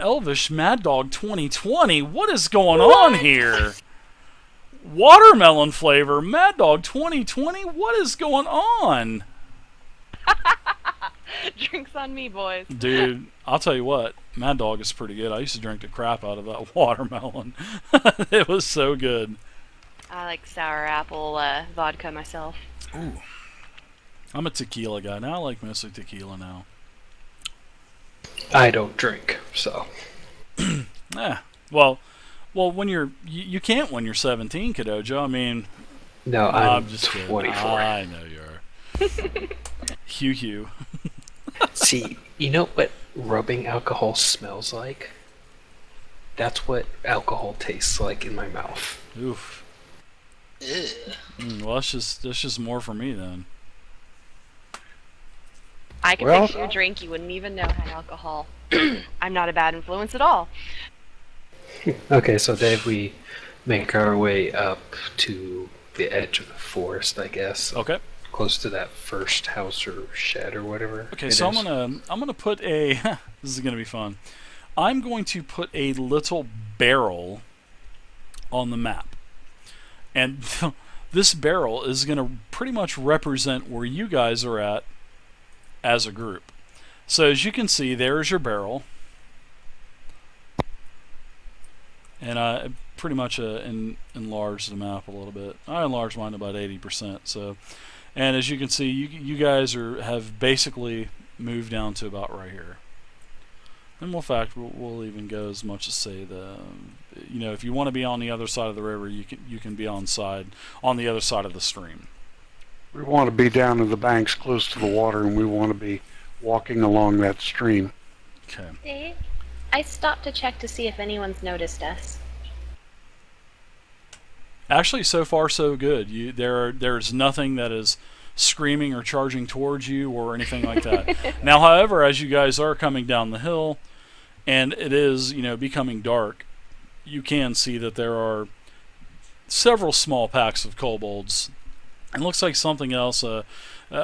Elvish Mad Dog 2020. What is going on here? Watermelon flavor Mad Dog 2020. What is going on? Drinks on me, boys. Dude, I'll tell you what, Mad Dog is pretty good. I used to drink the crap out of that watermelon. It was so good. I like sour apple vodka myself. Ooh. I'm a tequila guy. Now I like mostly tequila now. I don't drink, so. Well, when you can't when you're 17, Kadojo. I mean, No, I'm just 24. kidding. I know you are. Hugh. See, you know what rubbing alcohol smells like? That's what alcohol tastes like in my mouth. Oof. Well, that's just more for me then. I can Well- picture your drink. You wouldn't even know had alcohol. I'm not a bad influence at all. Okay, so then we make our way up to the edge of the forest, I guess. Okay. Close to that first house or shed or whatever. Okay, it so is. I'm gonna put a. This is gonna be fun. I'm going to put a little barrel on the map, and this barrel is gonna pretty much represent where you guys are at as a group. So as you can see, there's your barrel, and I pretty much enlarged the map a little bit. I enlarged mine about 80%. So. And as you can see, you guys have basically moved down to about right here. And in fact, we'll even go as much as say if you want to be on the other side of the river, you can be on the other side of the stream. We want to be down to the banks close to the water, and we want to be walking along that stream. Okay. Dave, I stopped to check to see if anyone's noticed us. Actually, so far so good. There's nothing that is screaming or charging towards you or anything like that. Now, however, as you guys are coming down the hill, and it is becoming dark, you can see that there are several small packs of kobolds. It looks like something else,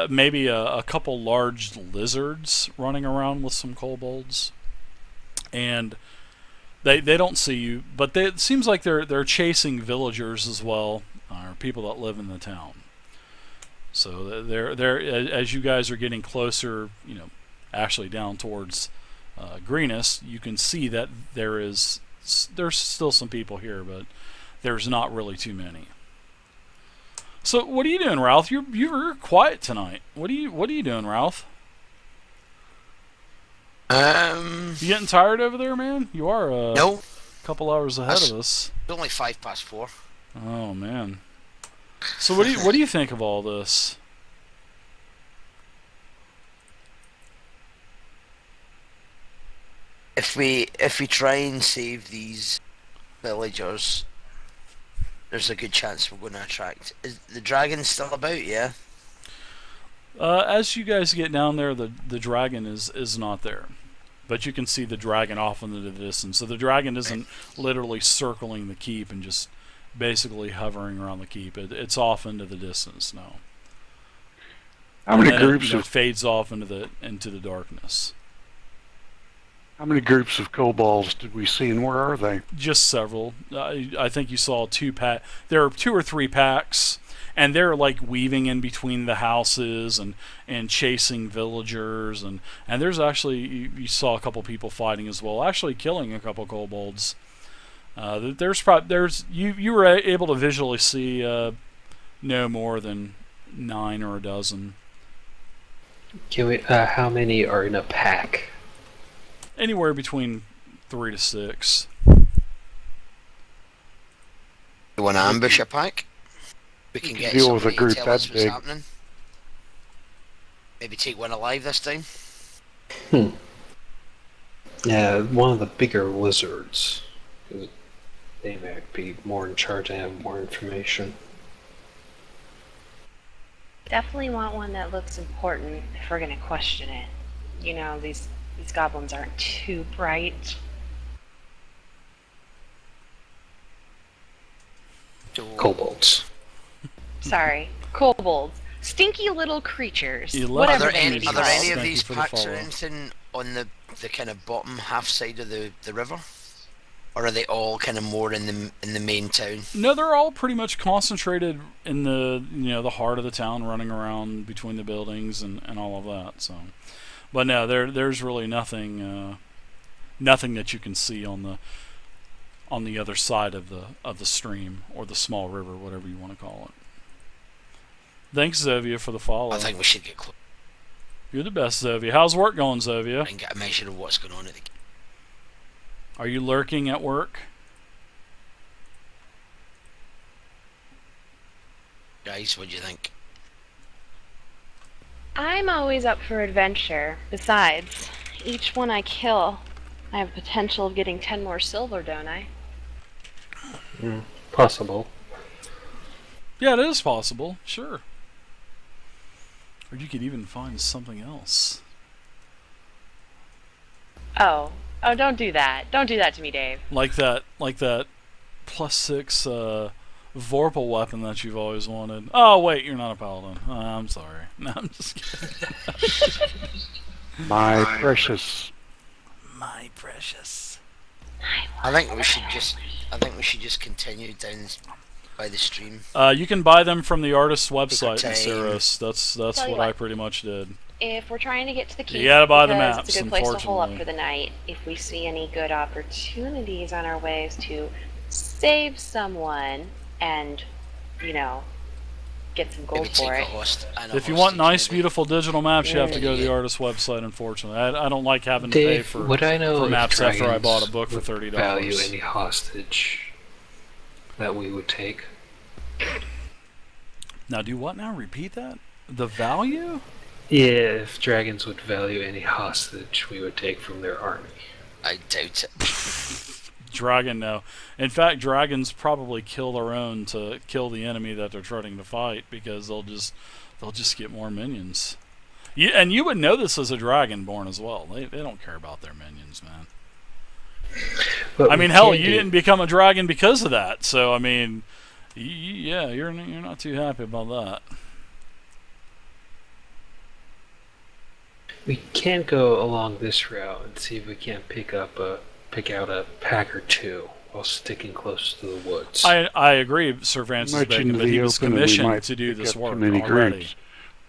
maybe a couple large lizards running around with some kobolds, and. They don't see you, but it seems like they're chasing villagers as well, or people that live in the town. So they're as you guys are getting closer, actually down towards Greenest, you can see that there's still some people here, but there's not really too many. So what are you doing, Ralph? You're quiet tonight. What are you doing, Ralph? You getting tired over there, man? You are No. a couple hours ahead of us. It's only 4:05. Oh man. So what do you think of all this? If we try and save these villagers, there's a good chance we're going to attract. Is the dragon still about? Yeah. As you guys get down there, the dragon is not there. But you can see the dragon off into the distance. So the dragon isn't literally circling the keep and just basically hovering around the keep. It's off into the distance now. How many And groups it of fades off into the darkness. how many groups of kobolds did we see, and where are they? Just several. I think you saw there are 2 or 3 packs, and they're like weaving in between the houses and chasing villagers, and there's actually you saw a couple people fighting as well, actually killing a couple kobolds. You were able to visually see no more than 9 or a dozen. Can we, how many are in a pack? Anywhere between 3 to 6. You want to ambush a pack? We can get deal with a somebody group to tell us that what's big. happening. Maybe take one alive this time. Yeah, one of the bigger lizards. 'Cause they might be more in charge and have more information. Definitely want one that looks important if we're gonna question it. These goblins aren't too bright. Kobolds. Sorry, kobolds. Stinky little creatures. 11 Whatever Are there they may any, be are there called. any of Thank you these for the packs or follow. anything on the kind of bottom half side of the river, or are they all kind of more in the main town? No, they're all pretty much concentrated in the the heart of the town, running around between the buildings and all of that. So, but no, there's really nothing that you can see on the other side of the stream or the small river, whatever you want to call it. Thanks, Zovia, for the follow. I think we should get close You're the best, Zovia. How's work going, Zovia? and get a measure of what's going on at the. Are you lurking at work? Guys, what do you think? I'm always up for adventure. Besides, each one I kill, I have potential of getting 10 more silver, don't I? Possible. Yeah, it is possible. Sure. Or you could even find something else. Oh, don't do that. Don't do that to me, Dave. Like that +6 Vorpal weapon that you've always wanted. Oh wait, you're not a paladin. I'm sorry. No, I'm just kidding. My precious. My precious. I think we should just continue down by the stream. You can buy them from the artist's website in time. Saros. That's Tell you what I what. pretty much did. If we're trying to get to the keep, You gotta buy the because maps, it's a good place to hole up unfortunately. for the night. If we see any good opportunities on our ways to save someone and, get some gold Maybe take for a it. host. And a If you want hostage, nice, maybe. beautiful digital maps, you have to go to the Yeah. artist's website. Unfortunately, I don't like having to pay Dave, for would I know for if maps after I dragons bought a book for would $30. value any hostage that we would take? Now, do what now? Repeat that? The value? Yeah, if dragons would value any hostage we would take from their army. I doubt it. Dragon, no. In fact, dragons probably kill their own to kill the enemy that they're trying to fight because they'll just get more minions. And you would know this as a dragonborn as well. They don't care about their minions, man. But I we mean, hell, can you do- didn't become a dragon because of that. So I mean, yeah, you're not too happy about that. We can go along this route and see if we can't pick out a pack or two while sticking close to the woods. I agree, Sir Francis Much Bacon, into but he the was open, and we commissioned might to do pick this up work too many already. groups.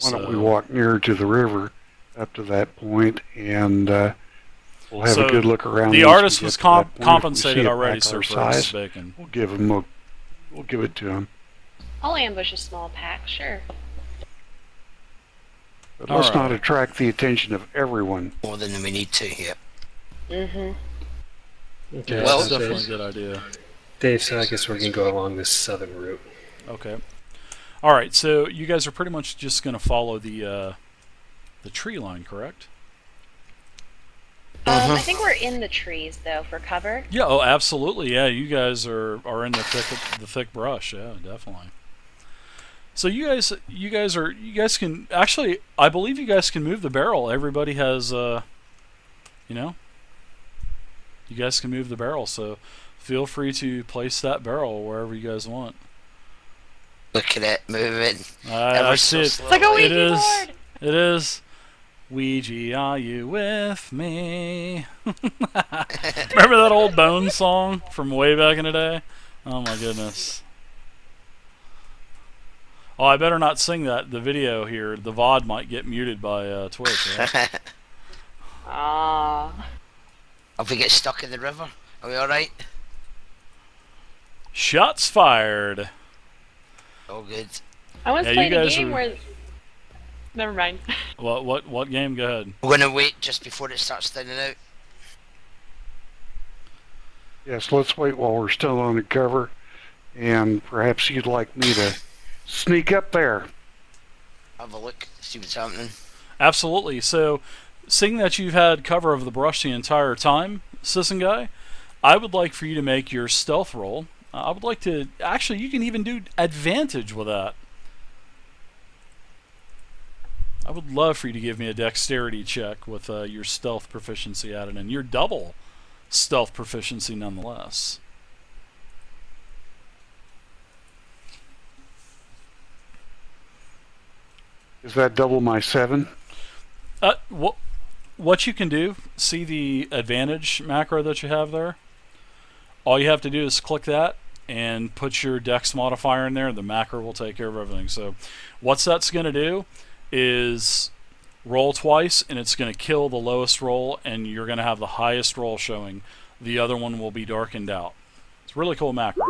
Why don't we So- walk nearer to the river up to that point, and we'll have So, a good look around. The once we artist get was to that point. If we compensated see a already, pack Sir our Francis size, Bacon. we'll give it to him. I'll ambush a small pack, sure. But let's All not right. attract the attention of everyone. More than we need to. Yeah. Mm-hmm. Okay, Well- That's so definitely a Dave, good idea. Dave, so I guess we're gonna go along this southern route. Okay. All right. So you guys are pretty much just going to follow the tree line, correct? I think we're in the trees, though, for cover. Yeah. Oh, absolutely. Yeah. You guys are in the thick brush. Yeah, definitely. So you guys can actually. I believe you guys can move the barrel. Everybody has. You guys can move the barrel. So feel free to place that barrel wherever you guys want. Look at it moving. I Ever see so it. It's like a slowly. It Ouija is. board! It is. Ouija, are you with me? Remember that old Bone song from way back in the day? Oh my goodness. Oh, I better not sing that. The video here, the VOD might get muted by Twitch. Right? Aww. If we get stuck in the river, are we alright? Shots fired. All good. I once Yeah, you played a guys game are- where... Never mind. What game? Go ahead. We're gonna wait just before it starts thinning out. Yes, let's wait while we're still on the cover, and perhaps you'd like me to sneak up there. Have a look, see what's happening. Absolutely. So, seeing that you've had cover of the brush the entire time, Sisson Guy, I would like for you to make your stealth roll. I would like to... Actually, you can even do advantage with that. I would love for you to give me a dexterity check with your stealth proficiency added in. Your double stealth proficiency nonetheless. Is that double my 7? What? what you can do, see the advantage macro that you have there? All you have to do is click that and put your dex modifier in there. The macro will take care of everything. So what that's going to do is roll twice, and it's going to kill the lowest roll, and you're going to have the highest roll showing. The other one will be darkened out. It's a really cool macro.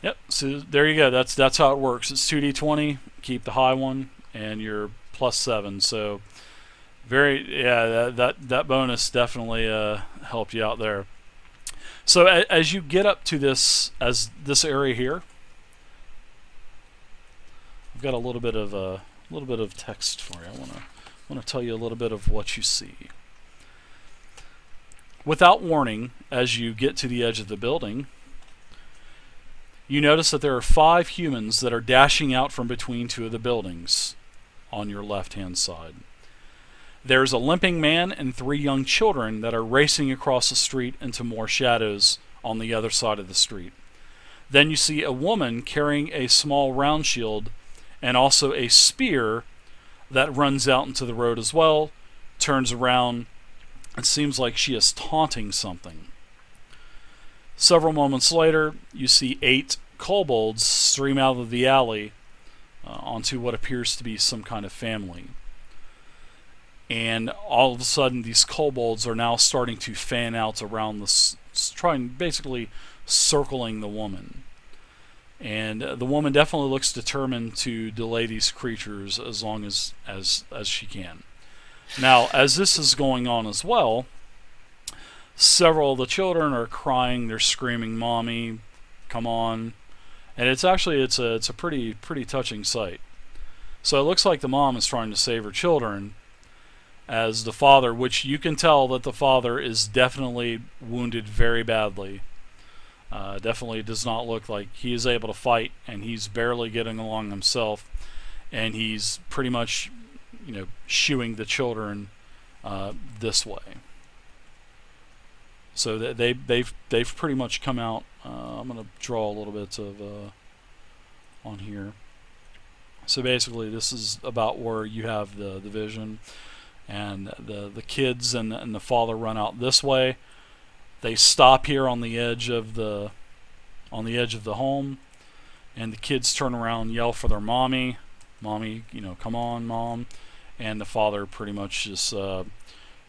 Yep, so there you go. That's how it works. It's 2d20, keep the high one, and you're +7. So that bonus definitely helped you out there. So as you get up to this area here, I've got a little bit of text for you. I want to tell you a little bit of what you see. Without warning, as you get to the edge of the building, you notice that there are 5 humans that are dashing out from between 2 of the buildings on your left-hand side. There's a limping man and 3 young children that are racing across the street into more shadows on the other side of the street. Then you see a woman carrying a small round shield and also a spear that runs out into the road as well, turns around. It seems like she is taunting something. Several moments later, you see 8 kobolds stream out of the alley onto what appears to be some kind of family. And all of a sudden, these kobolds are now starting to fan out around basically circling the woman. And the woman definitely looks determined to delay these creatures as long as she can. Now, as this is going on as well, several of the children are crying. They're screaming, "Mommy, come on!" And it's a pretty touching sight. So it looks like the mom is trying to save her children, as the father, which you can tell that the father is definitely wounded very badly. Definitely does not look like he is able to fight, and he's barely getting along himself, and he's pretty much, shooing the children this way. So they've pretty much come out. I'm going to draw a little bit of on here. So basically, this is about where you have the vision, and the kids and the father run out this way. They stop here on the edge of the home, and the kids turn around and yell for their mommy, "Come on, mom!" And the father pretty much just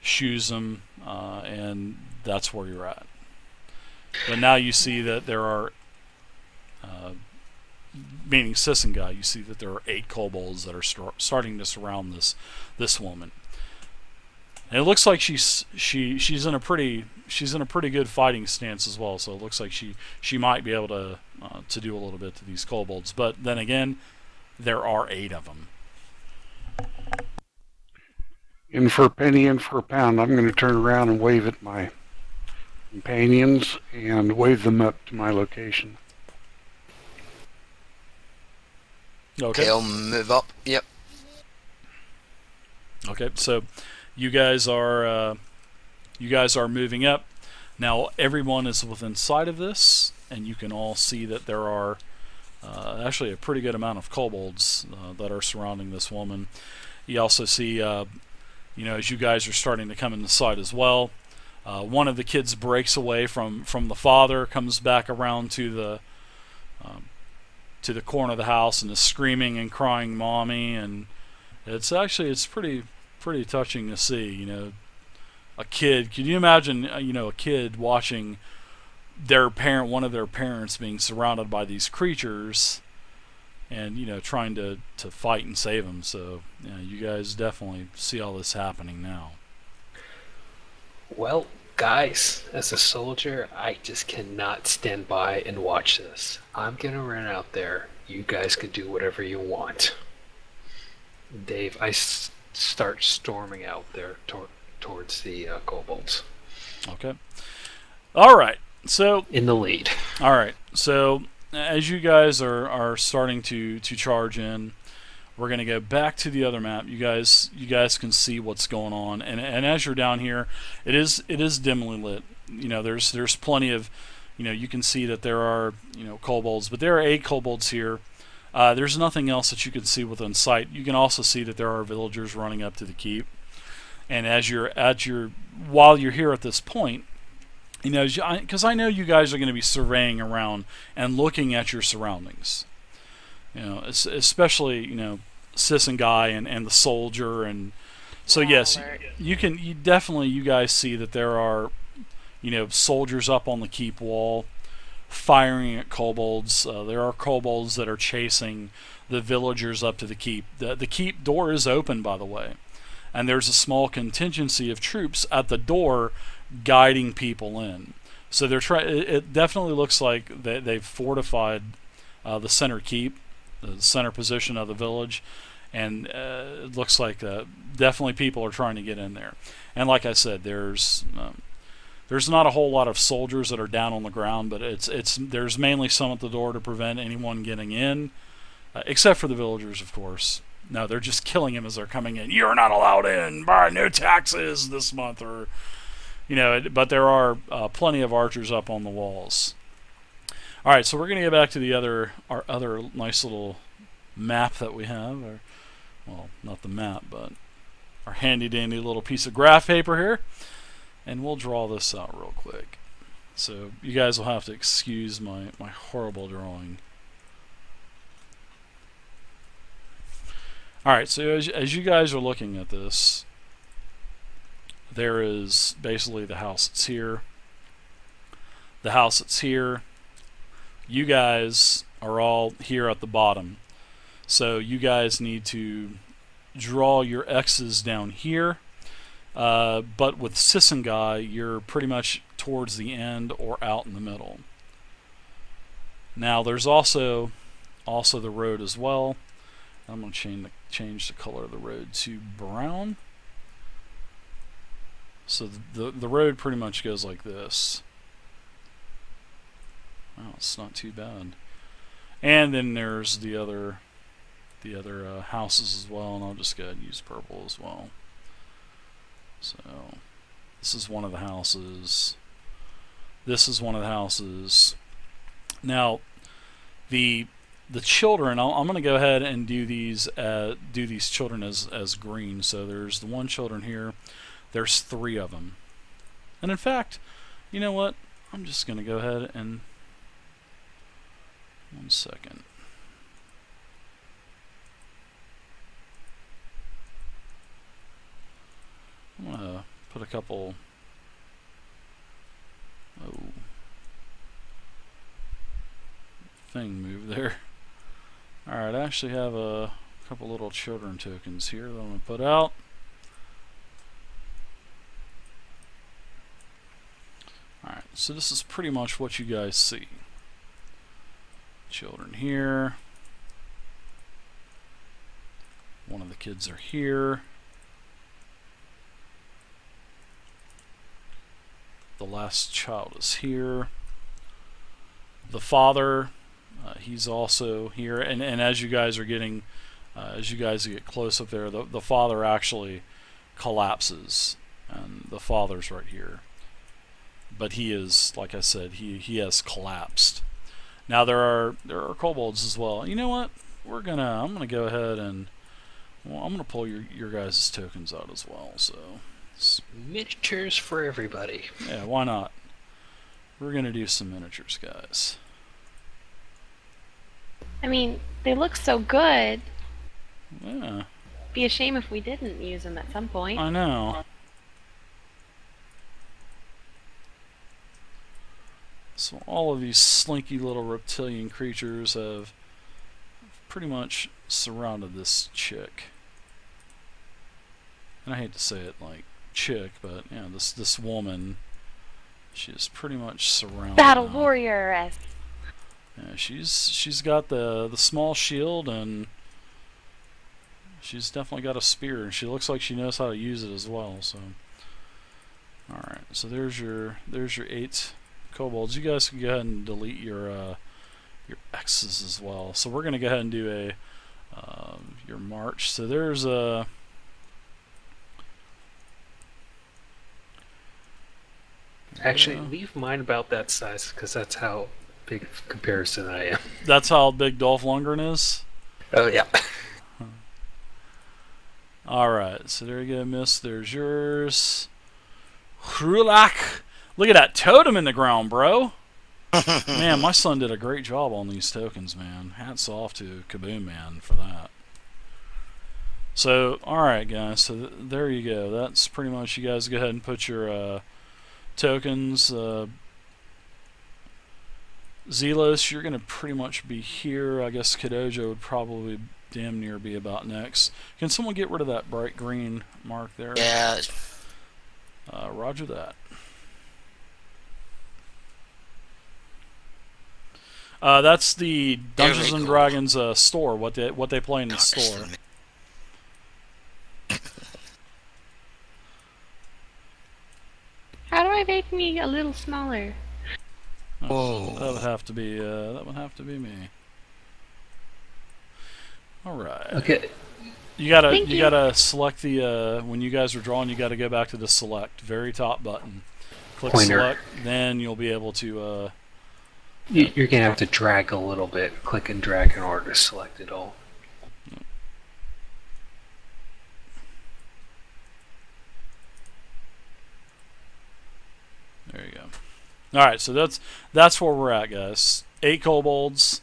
shoos them, and that's where you're at. But now you see that there are, meaning Sis and Guy, you see that there are 8 kobolds that are starting to surround this woman. And it looks like she's in a pretty good fighting stance as well. So it looks like she might be able to do a little bit to these kobolds. But then again, there are 8 of them. In for a penny, in for a pound, I'm going to turn around and wave at my companions and wave them up to my location. Okay, I'll move up. Yep. Okay, so you guys are moving up. Now everyone is within sight of this, and you can all see that there are actually a pretty good amount of kobolds that are surrounding this woman. You also see, as you guys are starting to come into sight as well, one of the kids breaks away from the father, comes back around to the corner of the house, and is screaming and crying, "Mommy!" And it's pretty touching to see. A kid. Can you imagine? A kid watching one of their parents, being surrounded by these creatures, and trying to fight and save them. So you guys definitely see all this happening now. Well, guys, as a soldier, I just cannot stand by and watch this. I'm gonna run out there. You guys can do whatever you want. Dave, I start storming out there towards the kobolds. Okay. All right. So in the lead. All right. So as you guys are starting to charge in, we're going to go back to the other map. You guys can see what's going on, and as you're down here, it is dimly lit. There's plenty of, you can see that there are kobolds, but there are 8 kobolds here. There's nothing else that you can see within sight. You can also see that there are villagers running up to the keep. And while you're here at this point, you know, because I know you guys are going to be surveying around and looking at your surroundings. You know, especially, you know, Sis and Guy and the soldier, and so yes, you guys see that there are, you know, soldiers up on the keep wall firing at kobolds. There are kobolds that are chasing the villagers up to the keep. The keep door is open, by the way, and there's a small contingency of troops at the door guiding people in. So they're it definitely looks like they've fortified the center keep, the center position of the village, and it looks like definitely people are trying to get in there. And like I said, there's not a whole lot of soldiers that are down on the ground, but there's mainly some at the door to prevent anyone getting in, except for the villagers, of course. No, they're just killing them as they're coming in. You're not allowed in. Buy no taxes this month, or you know. But there are plenty of archers up on the walls. All right, so we're going to get back to our other nice little map that we have. Well, not the map, but our handy dandy little piece of graph paper here. And we'll draw this out real quick. So you guys will have to excuse my horrible drawing. Alright, so as you guys are looking at this, there is basically the house that's here. The house that's here. You guys are all here at the bottom. So you guys need to draw your X's down here. But with Sis and Guy, you're pretty much towards the end or out in the middle. Now there's also the road as well. I'm going to change the color of the road to brown. So the road pretty much goes like this. Wow, it's not too bad. And then there's the other houses as well, and I'll just go ahead and use purple as well. So this is one of the houses. This is one of the houses. Now the children, I'm going to go ahead and do these children as green. So there's the one children here. There's 3 of them. And in fact, you know what? I'm just going to go ahead and 1 second. I'm going to put a couple... Oh. Thing move there. Alright, I actually have a couple little children tokens here that I'm going to put out. Alright, so this is pretty much what you guys see. Children here. One of the kids are here. The last child is here. The father, he's also here. And as you guys are getting, as you guys get close up there, the father actually collapses. And the father's right here. But he is, like I said, he has collapsed. Now there are kobolds as well. You know what? I'm gonna go ahead and I'm gonna pull your guys' tokens out as well. So miniatures for everybody. Yeah, why not? We're gonna do some miniatures, guys. I mean, they look so good. Yeah. Be a shame if we didn't use them at some point. I know. So all of these slinky little reptilian creatures have pretty much surrounded this chick. And I hate to say it like chick, but yeah, this woman, she is pretty much surrounded. Battle warrior-esque. Yeah, she's got the small shield, and she's definitely got a spear, and she looks like she knows how to use it as well. So, all right, so there's your 8 kobolds. You guys can go ahead and delete your X's as well. So we're gonna go ahead and do your march. So there's a actually leave mine about that size because that's how big comparison I am. That's how big Dolph Lundgren is? Oh, yeah. Alright, so there you go, miss. There's yours. Hrulak. Look at that totem in the ground, bro. Man, my son did a great job on these tokens, man. Hats off to Kaboom Man for that. So, alright guys, so there you go. That's pretty much, you guys go ahead and put your tokens. Zelos, you're going to pretty much be here. I guess Kadoja would probably damn near be about next. Can someone get rid of that bright green mark there? Yeah. Roger that. That's the Dungeons and Dragons store. What they play in the store. How do I make me a little smaller? Whoa. That would have to be me. All right. Okay. You gotta select the when you guys are drawing. You gotta go back to the select, very top button. Click Pointer. select, then you'll be able to. You're going to have to drag a little bit. Click and drag in order to select it all. There you go. All right, so that's where we're at, guys. 8 kobolds,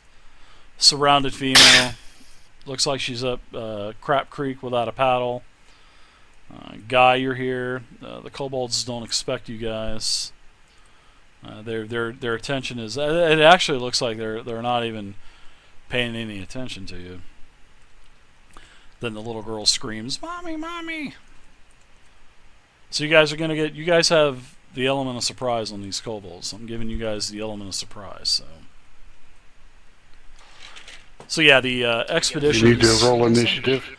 surrounded female. Looks like she's up Crap Creek without a paddle. Guy, you're here. The kobolds don't expect you guys. Their attention is. It actually looks like they're not even paying any attention to you. Then the little girl screams, "Mommy, mommy!" So you guys are gonna get. You guys have the element of surprise on these kobolds. I'm giving you guys the element of surprise. So yeah, the expedition. You need to roll initiative.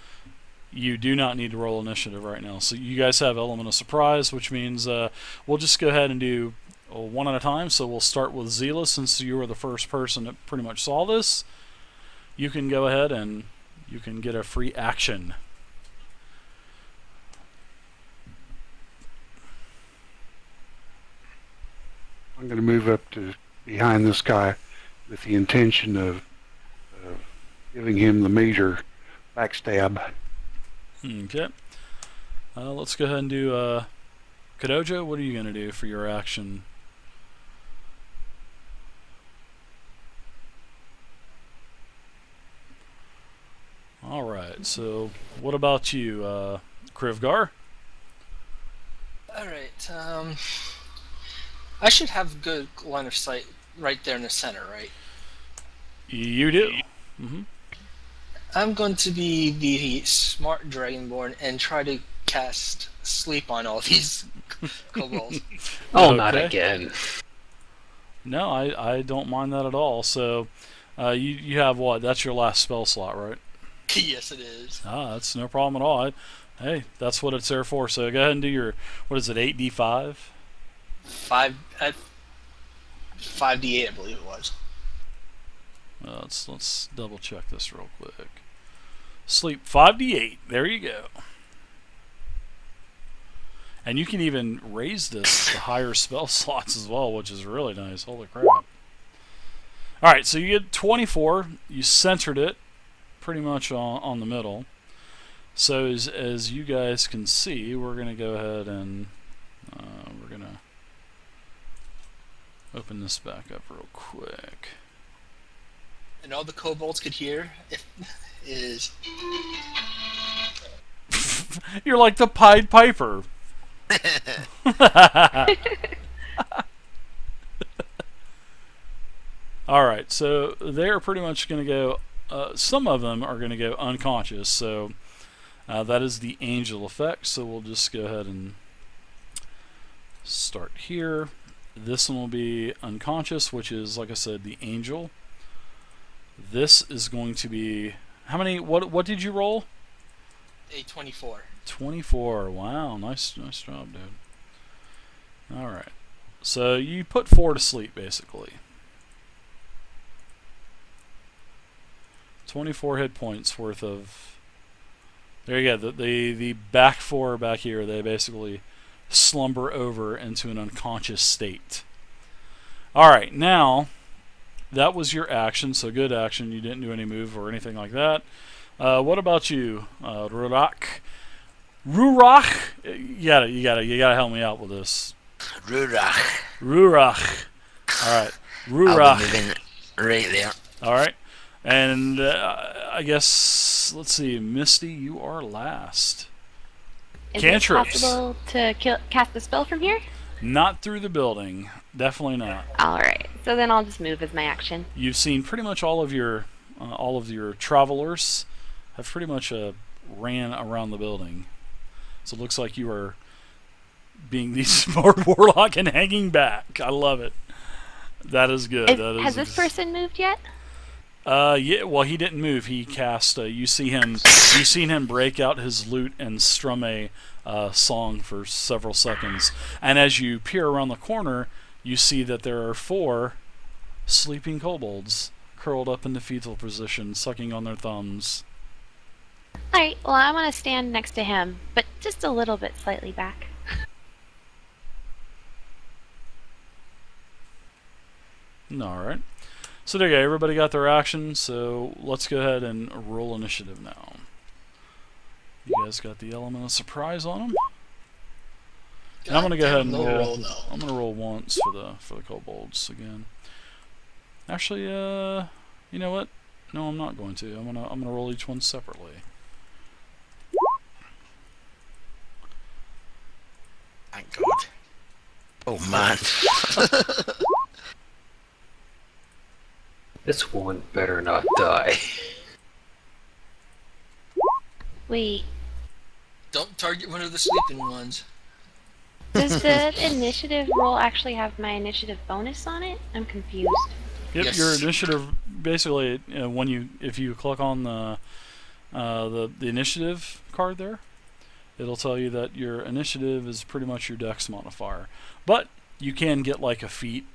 You do not need to roll initiative right now. So you guys have element of surprise, which means we'll just go ahead and do one at a time. So we'll start with Zealous, since you were the first person that pretty much saw this. You can go ahead and you can get a free action. I'm going to move up to behind this guy with the intention of giving him the major backstab. Okay. Let's go ahead and do Kadoja. What are you going to do for your action? Alright, so what about you, Krivgar? Alright, I should have good line of sight right there in the center, right? You do. Mm-hmm. I'm going to be the smart Dragonborn and try to cast sleep on all these kobolds. Oh, Okay. not again. No, I don't mind that at all. So, you have what? That's your last spell slot, right? Yes, it is. That's no problem at all. Hey, that's what it's there for. So go ahead and do your, what is it, 8d5? 5d8, I believe it was. Let's double check this real quick. Sleep 5d8. There you go. And you can even raise this to higher spell slots as well, which is really nice. Holy crap. Alright, so you get 24. You centered it pretty much on the middle. So as you guys can see, we're going to go ahead and we're going to open this back up real quick. And all the kobolds could hear is... You're like the Pied Piper. Alright, so they're pretty much going to go, some of them are going to go unconscious, so that is the angel effect, so we'll just go ahead and start here. This one will be unconscious, which is, like I said, the angel. This is going to be, how many, what did you roll? a 24. 24. Wow, nice job, dude. Alright. So you put 4 to sleep, basically. 24 hit points worth of... There you go. The back 4 back here, they basically slumber over into an unconscious state. Alright, now, that was your action, so good action. You didn't do any move or anything like that. What about you, Rurak? Rurak, you gotta help me out with this. Rurach. Rurak. All right, I'll Rurak. be moving right there. All right, and I guess let's see, Misty, you are last. Is Cantrips. it possible to cast a spell from here? Not through the building. Definitely not. Alright, so then I'll just move as my action. You've seen pretty much all of your travelers have pretty much ran around the building. So it looks like you are being the smart warlock and hanging back. I love it. That is good. Has this person moved yet? Yeah. Well, he didn't move. He cast. You see him. You've seen him break out his lute and strum a song for several seconds. And as you peer around the corner, you see that there are 4 sleeping kobolds curled up in the fetal position, sucking on their thumbs. Alright, well, I'm going to stand next to him, but just a little bit slightly back. All right. So there you go. Everybody got their action. So let's go ahead and roll initiative now. You guys got the element of surprise on them. And I'm gonna go ahead and roll. I'm gonna roll once for the kobolds again. Actually, you know what? No, I'm not going to. I'm gonna roll each one separately. Thank God. Oh man. This one better not die. Wait, Don't target one of the sleeping ones. does the initiative roll actually have my initiative bonus on it? I'm confused. Yep, Yes. your initiative basically if you click on the initiative card there, it'll tell you that your initiative is pretty much your dex modifier. But you can get like a feat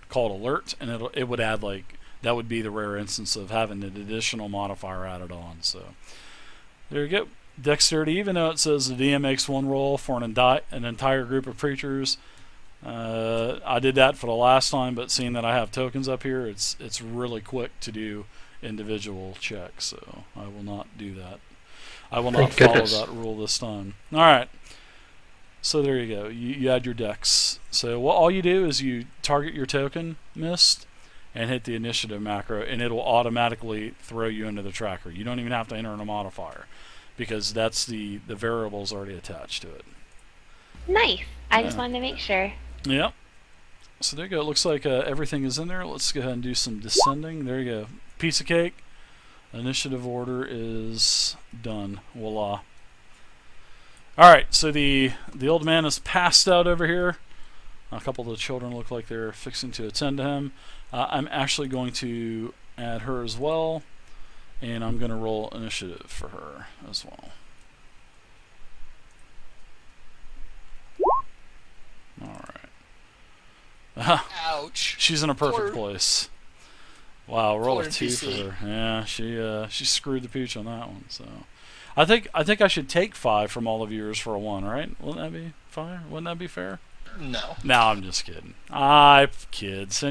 called alert, and it would add like that would be the rare instance of having an additional modifier added on. So there you go. Dexterity, even though it says the DM makes one roll for an entire group of creatures. I did that for the last time, but seeing that I have tokens up here, it's really quick to do individual checks, so I will not do that. I will not Thank follow goodness. that rule this time. All right. So there you go. You add your dex. So all you do is you target your token, Mist, and hit the initiative macro, and it'll automatically throw you into the tracker. You don't even have to enter in a modifier, because that's the variable's already attached to it. Nice. I just Yeah. wanted to make sure. Yep. So there you go. It looks like everything is in there. Let's go ahead and do some descending. There you go. Piece of cake. Initiative order is done. Voila. Alright, so the old man is passed out over here. A couple of the children look like they're fixing to attend to him. I'm actually going to add her as well, and I'm going to roll initiative for her as well. Alright. Ouch. She's in a perfect Poor- place. Wow, roll a poor 2 for NPC. her. Yeah, she screwed the pooch on that one. So, I think I should take 5 from all of yours for a 1, right? Wouldn't that be fair? Wouldn't that be fair? No. No, I'm just kidding. Kids.